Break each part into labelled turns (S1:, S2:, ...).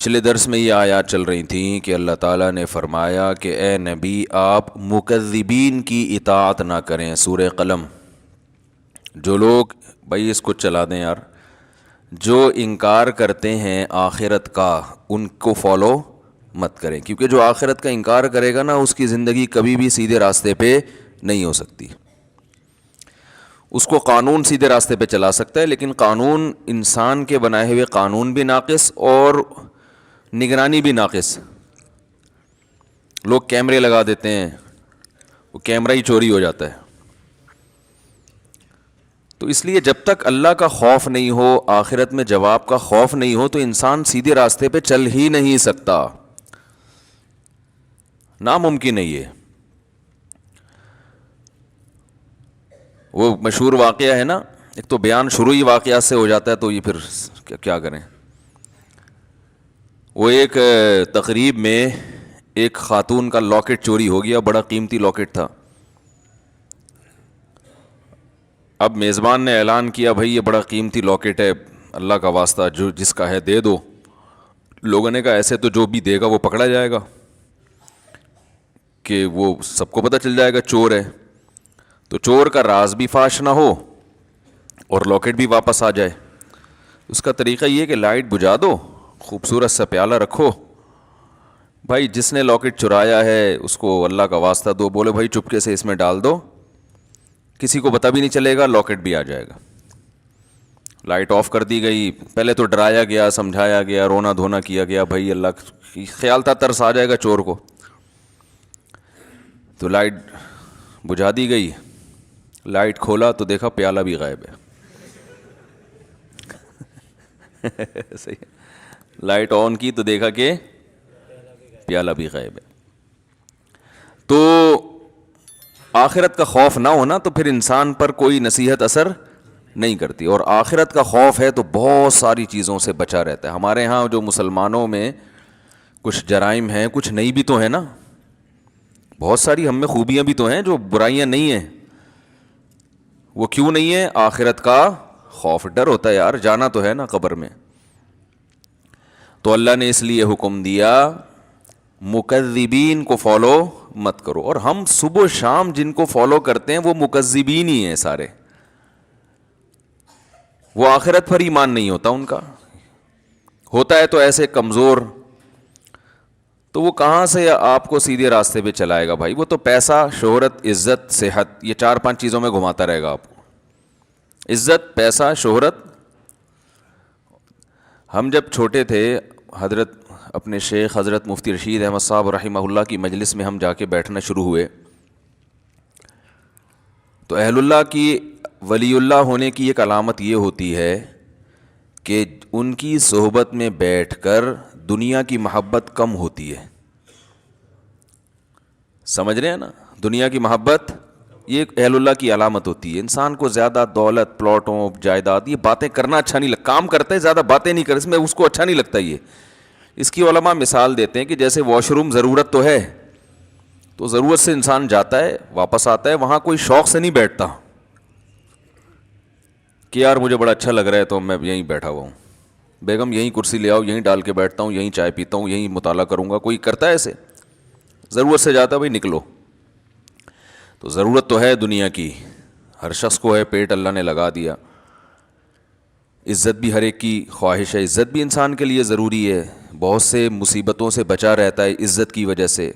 S1: پچھلے درس میں یہ آیات چل رہی تھیں کہ اللہ تعالیٰ نے فرمایا کہ اے نبی آپ مکذبین کی اطاعت نہ کریں. سورہ قلم. جو لوگ بھائی اس کو چلا دیں یار، جو انکار کرتے ہیں آخرت کا ان کو فالو مت کریں، کیونکہ جو آخرت کا انکار کرے گا نا اس کی زندگی کبھی بھی سیدھے راستے پہ نہیں ہو سکتی. اس کو قانون سیدھے راستے پہ چلا سکتا ہے، لیکن قانون انسان کے بنائے ہوئے قانون بھی ناقص اور نگرانی بھی ناقص. لوگ کیمرے لگا دیتے ہیں، وہ کیمرہ ہی چوری ہو جاتا ہے. تو اس لیے جب تک اللہ کا خوف نہیں ہو، آخرت میں جواب کا خوف نہیں ہو، تو انسان سیدھے راستے پہ چل ہی نہیں سکتا. ناممکن ہے یہ. وہ مشہور واقعہ ہے نا، ایک تو بیان شروع ہی واقعات سے ہو جاتا ہے، تو یہ پھر کیا کریں. وہ ایک تقریب میں ایک خاتون کا لاکٹ چوری ہو گیا، بڑا قیمتی لاکٹ تھا. اب میزبان نے اعلان کیا بھائی یہ بڑا قیمتی لاکٹ ہے، اللہ کا واسطہ جو جس کا ہے دے دو. لوگوں نے کہا ایسے تو جو بھی دے گا وہ پکڑا جائے گا، کہ وہ سب کو پتہ چل جائے گا چور ہے، تو چور کا راز بھی فاش نہ ہو اور لاکٹ بھی واپس آ جائے. اس کا طریقہ یہ کہ لائٹ بجھا دو، خوبصورت سا پیالہ رکھو، بھائی جس نے لاکٹ چرایا ہے اس کو اللہ کا واسطہ دو، بولے بھائی چپکے سے اس میں ڈال دو، کسی کو پتہ بھی نہیں چلے گا، لاکٹ بھی آ جائے گا. لائٹ آف کر دی گئی. پہلے تو ڈرایا گیا، سمجھایا گیا، رونا دھونا کیا گیا، بھائی اللہ خیال تھا ترس آ جائے گا چور کو. تو لائٹ بجھا دی گئی. لائٹ کھولا تو دیکھا پیالہ بھی غائب ہے. صحیح. لائٹ آن کی تو دیکھا کہ پیالہ بھی غائب ہے. تو آخرت کا خوف نہ ہونا تو پھر انسان پر کوئی نصیحت اثر نہیں کرتی، اور آخرت کا خوف ہے تو بہت ساری چیزوں سے بچا رہتا ہے. ہمارے ہاں جو مسلمانوں میں کچھ جرائم ہیں، کچھ نہیں بھی تو ہیں نا، بہت ساری ہم میں خوبیاں بھی تو ہیں، جو برائیاں نہیں ہیں. وہ کیوں نہیں ہے؟ آخرت کا خوف. ڈر ہوتا ہے یار، جانا تو ہے نا قبر میں. تو اللہ نے اس لیے حکم دیا مکذبین کو فالو مت کرو. اور ہم صبح و شام جن کو فالو کرتے ہیں وہ مکذبین ہی ہیں سارے. وہ آخرت پر ایمان نہیں ہوتا ان کا، ہوتا ہے تو ایسے کمزور. تو وہ کہاں سے آپ کو سیدھے راستے پہ چلائے گا بھائی؟ وہ تو پیسہ، شہرت، عزت، صحت، یہ 4-5 چیزوں میں گھماتا رہے گا آپ کو. عزت، پیسہ، شہرت. ہم جب چھوٹے تھے، حضرت اپنے شیخ حضرت مفتی رشید احمد صاحب رحمہ اللہ کی مجلس میں ہم جا کے بیٹھنا شروع ہوئے، تو اہل اللہ کی، ولی اللہ ہونے کی ایک علامت یہ ہوتی ہے کہ ان کی صحبت میں بیٹھ کر دنیا کی محبت کم ہوتی ہے. سمجھ رہے ہیں نا؟ دنیا کی محبت یہ اہل اللہ کی علامت ہوتی ہے. انسان کو زیادہ دولت، پلاٹوں، جائیداد، یہ باتیں کرنا اچھا نہیں لگتا. کام کرتے ہیں زیادہ، باتیں نہیں کرتے، اس میں اس کو اچھا نہیں لگتا. یہ اس کی علماء مثال دیتے ہیں کہ جیسے واش روم ضرورت تو ہے، تو ضرورت سے انسان جاتا ہے واپس آتا ہے، وہاں کوئی شوق سے نہیں بیٹھتا کہ یار مجھے بڑا اچھا لگ رہا ہے تو میں یہیں بیٹھا ہوا ہوں، بیگم یہیں کرسی لے آؤ، یہیں ڈال کے بیٹھتا ہوں، یہیں چائے پیتا ہوں، یہیں مطالعہ کروں گا. کوئی کرتا ہے ایسے؟ ضرورت سے جاتا ہے بھائی نکلو. تو ضرورت تو ہے دنیا کی، ہر شخص کو ہے، پیٹ اللہ نے لگا دیا. عزت بھی ہر ایک کی خواہش ہے، عزت بھی انسان کے لیے ضروری ہے. بہت سے مصیبتوں سے بچا رہتا ہے عزت کی وجہ سے.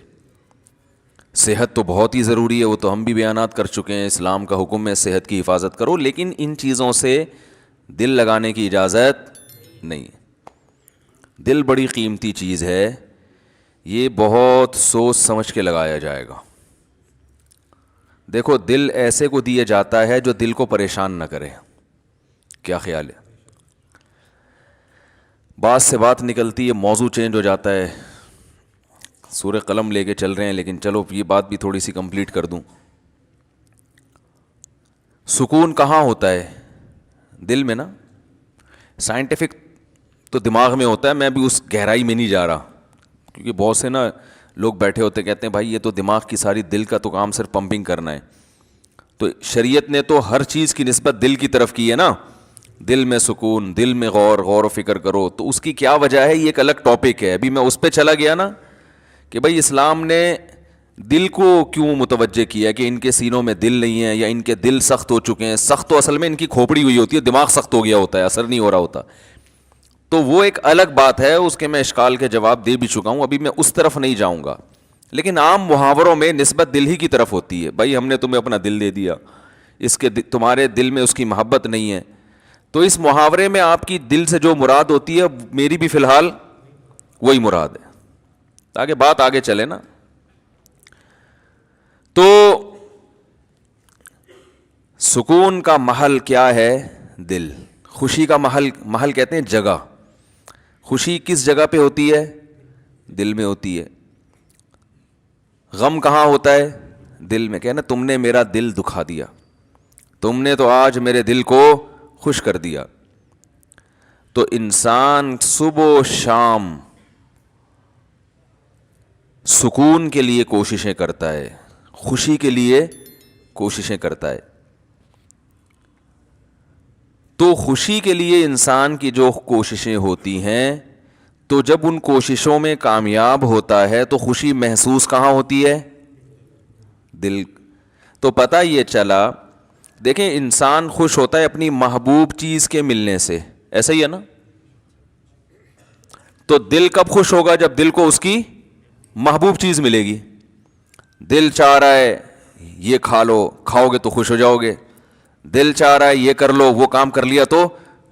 S1: صحت تو بہت ہی ضروری ہے، وہ تو ہم بھی بیانات کر چکے ہیں. اسلام کا حکم ہے صحت کی حفاظت کرو، لیکن ان چیزوں سے دل لگانے کی اجازت نہیں. دل بڑی قیمتی چیز ہے، یہ بہت سوچ سمجھ کے لگایا جائے گا. دیکھو دل ایسے کو دیا جاتا ہے جو دل کو پریشان نہ کرے. کیا خیال ہے؟ بات سے بات نکلتی ہے، موضوع چینج ہو جاتا ہے. سورہ قلم لے کے چل رہے ہیں، لیکن چلو یہ بات بھی تھوڑی سی کمپلیٹ کر دوں. سکون کہاں ہوتا ہے؟ دل میں نا. سائنٹیفک تو دماغ میں ہوتا ہے، میں بھی اس گہرائی میں نہیں جا رہا، کیونکہ بہت سے نا لوگ بیٹھے ہوتے کہتے ہیں بھائی یہ تو دماغ کی ساری، دل کا تو کام صرف پمپنگ کرنا ہے. تو شریعت نے تو ہر چیز کی نسبت دل کی طرف کی ہے نا. دل میں سکون, دل میں غور و فکر کرو. تو اس کی کیا وجہ ہے, یہ ایک الگ ٹاپک ہے. ابھی میں اس پہ چلا گیا نا کہ بھائی اسلام نے دل کو کیوں متوجہ کیا کہ ان کے سینوں میں دل نہیں ہے, یا ان کے دل سخت ہو چکے ہیں. سخت تو اصل میں ان کی کھوپڑی ہوئی ہوتی ہے, دماغ سخت ہو گیا ہوتا ہے, اثر نہیں ہو رہا ہوتا. تو وہ ایک الگ بات ہے, اس کے میں اشکال کے جواب دے بھی چکا ہوں, ابھی میں اس طرف نہیں جاؤں گا. لیکن عام محاوروں میں نسبت دل ہی کی طرف ہوتی ہے. بھائی ہم نے تمہیں اپنا دل دے دیا, اس کے تمہارے دل میں اس کی محبت نہیں ہے. تو اس محاورے میں آپ کی دل سے جو مراد ہوتی ہے, میری بھی فی الحال وہی مراد ہے, تاکہ بات آگے چلے نا. تو سکون کا محل کیا ہے؟ دل. خوشی کا محل کہتے ہیں جگہ. خوشی کس جگہ پہ ہوتی ہے؟ دل میں ہوتی ہے. غم کہاں ہوتا ہے؟ دل میں. کہنا تم نے میرا دل دکھا دیا, تم نے تو آج میرے دل کو خوش کر دیا. تو انسان صبح و شام سکون کے لیے کوششیں کرتا ہے, خوشی کے لیے کوششیں کرتا ہے. تو خوشی کے لیے انسان کی جو کوششیں ہوتی ہیں, تو جب ان کوششوں میں کامیاب ہوتا ہے تو خوشی محسوس کہاں ہوتی ہے؟ دل. تو پتہ یہ چلا, دیکھیں انسان خوش ہوتا ہے اپنی محبوب چیز کے ملنے سے, ایسا ہی ہے نا. تو دل کب خوش ہوگا؟ جب دل کو اس کی محبوب چیز ملے گی. دل چاہ رہا ہے یہ کھا لو, کھاؤ گے تو خوش ہو جاؤ گے. دل چاہ رہا ہے یہ کر لو, وہ کام کر لیا تو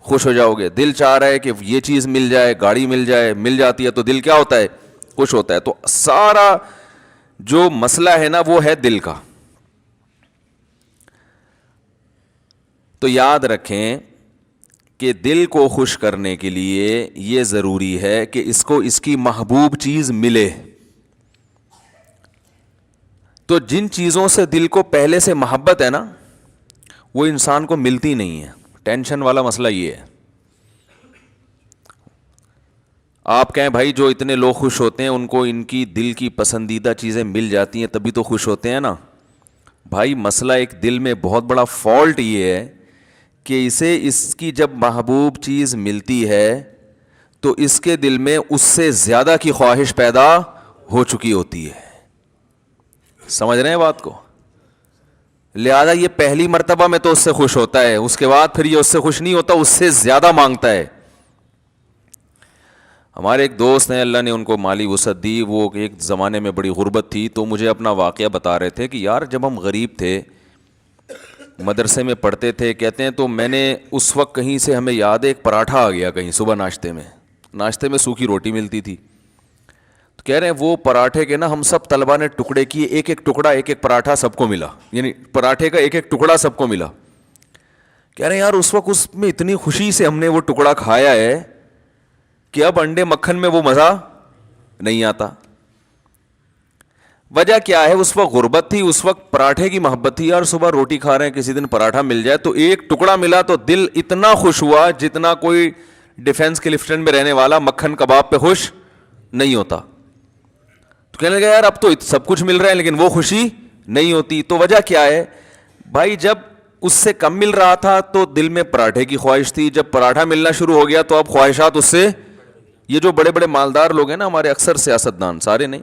S1: خوش ہو جاؤ گے. دل چاہ رہا ہے کہ یہ چیز مل جائے, گاڑی مل جائے, مل جاتی ہے تو دل کیا ہوتا ہے؟ خوش ہوتا ہے. تو سارا جو مسئلہ ہے نا وہ ہے دل کا. تو یاد رکھیں کہ دل کو خوش کرنے کے لیے یہ ضروری ہے کہ اس کو اس کی محبوب چیز ملے. تو جن چیزوں سے دل کو پہلے سے محبت ہے نا, وہ انسان کو ملتی نہیں ہے. ٹینشن والا مسئلہ یہ ہے. آپ کہیں بھائی جو اتنے لوگ خوش ہوتے ہیں ان کو ان کی دل کی پسندیدہ چیزیں مل جاتی ہیں تبھی تو خوش ہوتے ہیں نا. بھائی مسئلہ ایک دل میں بہت بڑا فالٹ یہ ہے کہ اسے اس کی جب محبوب چیز ملتی ہے تو اس کے دل میں اس سے زیادہ کی خواہش پیدا ہو چکی ہوتی ہے. سمجھ رہے ہیں بات کو؟ لہذا یہ پہلی مرتبہ میں تو اس سے خوش ہوتا ہے, اس کے بعد پھر یہ اس سے خوش نہیں ہوتا, اس سے زیادہ مانگتا ہے. ہمارے ایک دوست ہیں, اللہ نے ان کو مالی وسعت دی, وہ ایک زمانے میں بڑی غربت تھی, تو مجھے اپنا واقعہ بتا رہے تھے کہ یار جب ہم غریب تھے, مدرسے میں پڑھتے تھے, کہتے ہیں تو میں نے اس وقت کہیں سے ہمیں یاد ہے ایک پراٹھا آ گیا کہیں صبح ناشتے میں سوکھی روٹی ملتی تھی. تو کہہ رہے ہیں وہ پراٹھے کے نا ہم سب طلبہ نے ٹکڑے کیے, ایک ایک ٹکڑا, ایک ایک پراٹھا سب کو ملا, یعنی پراٹھے کا ایک ایک ٹکڑا سب کو ملا. کہہ رہے ہیں یار اس وقت اس میں اتنی خوشی سے ہم نے وہ ٹکڑا کھایا ہے کہ اب انڈے مکھن میں وہ مزہ نہیں آتا. وجہ کیا ہے؟ اس وقت غربت تھی, اس وقت پراٹھے کی محبت تھی. یار صبح روٹی کھا رہے ہیں, کسی دن پراٹھا مل جائے تو ایک ٹکڑا ملا تو دل اتنا خوش ہوا جتنا کوئی ڈیفنس کلفٹن میں رہنے والا مکھن کباب پہ خوش نہیں ہوتا. تو کہنے لگا یار اب تو سب کچھ مل رہا ہے لیکن وہ خوشی نہیں ہوتی. تو وجہ کیا ہے بھائی؟ جب اس سے کم مل رہا تھا تو دل میں پراٹھے کی خواہش تھی, جب پراٹھا ملنا شروع ہو گیا تو اب خواہشات اس سے. یہ جو بڑے بڑے مالدار لوگ ہیں نا ہمارے, اکثر سیاستدان, سارے نہیں,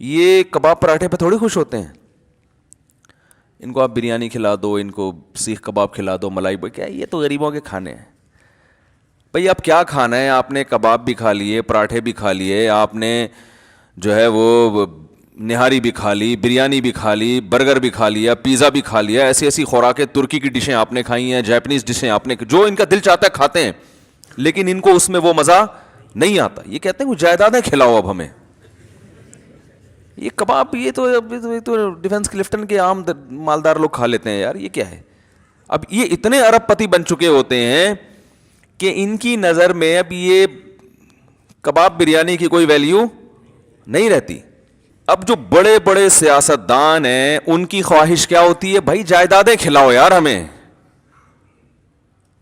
S1: یہ کباب پراٹھے پہ تھوڑی خوش ہوتے ہیں. ان کو آپ بریانی کھلا دو, ان کو سیخ کباب کھلا دو, ملائی کیا, یہ تو غریبوں کے کھانے ہیں. بھئی اب کیا کھانا ہے؟ آپ نے کباب بھی کھا لیے, پراٹھے بھی کھا لیے, آپ نے جو ہے وہ نہاری بھی کھا لی, بریانی بھی کھا لی, برگر بھی کھا لیا, پیزا بھی کھا لیا, ایسی ایسی خوراکیں, ترکی کی ڈشیں آپ نے کھائی ہیں, جاپنیز ڈشیں آپ نے, جو ان کا دل چاہتا ہے کھاتے ہیں, لیکن ان کو اس میں وہ مزہ نہیں آتا. یہ کہتے ہیں وہ جائیدادیں کھلاؤ اب ہمیں. یہ کباب یہ تو ڈیفنس کلفٹن کے عام مالدار لوگ کھا لیتے ہیں یار, یہ کیا ہے؟ اب یہ اتنے ارب پتی بن چکے ہوتے ہیں کہ ان کی نظر میں اب یہ کباب بریانی کی کوئی ویلیو نہیں رہتی. اب جو بڑے بڑے سیاستدان ہیں ان کی خواہش کیا ہوتی ہے؟ بھائی جائیدادیں کھلاؤ یار ہمیں.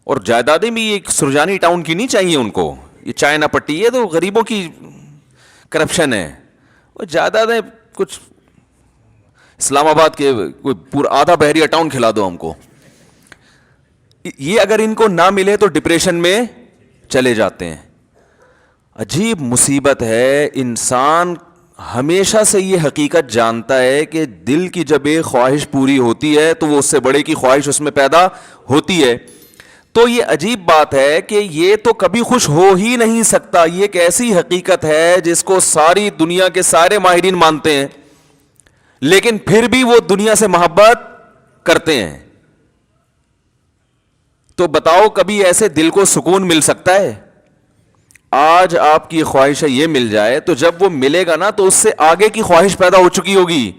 S1: اور جائیدادیں بھی یہ سرجانی ٹاؤن کی نہیں چاہیے ان کو, یہ چائنا پٹی ہے تو غریبوں کی کرپشن ہے. وہ جائیدادیں کچھ اسلام آباد کے کوئی پورا آدھا بحریہ ٹاؤن کھلا دو ہم کو. یہ اگر ان کو نہ ملے تو ڈپریشن میں چلے جاتے ہیں. عجیب مصیبت ہے. انسان ہمیشہ سے یہ حقیقت جانتا ہے کہ دل کی جب ایک خواہش پوری ہوتی ہے تو وہ اس سے بڑے کی خواہش اس میں پیدا ہوتی ہے. تو یہ عجیب بات ہے کہ یہ تو کبھی خوش ہو ہی نہیں سکتا. یہ ایک ایسی حقیقت ہے جس کو ساری دنیا کے سارے ماہرین مانتے ہیں, لیکن پھر بھی وہ دنیا سے محبت کرتے ہیں. تو بتاؤ کبھی ایسے دل کو سکون مل سکتا ہے؟ آج آپ کی خواہش ہے یہ مل جائے, تو جب وہ ملے گا نا تو اس سے آگے کی خواہش پیدا ہو چکی ہوگی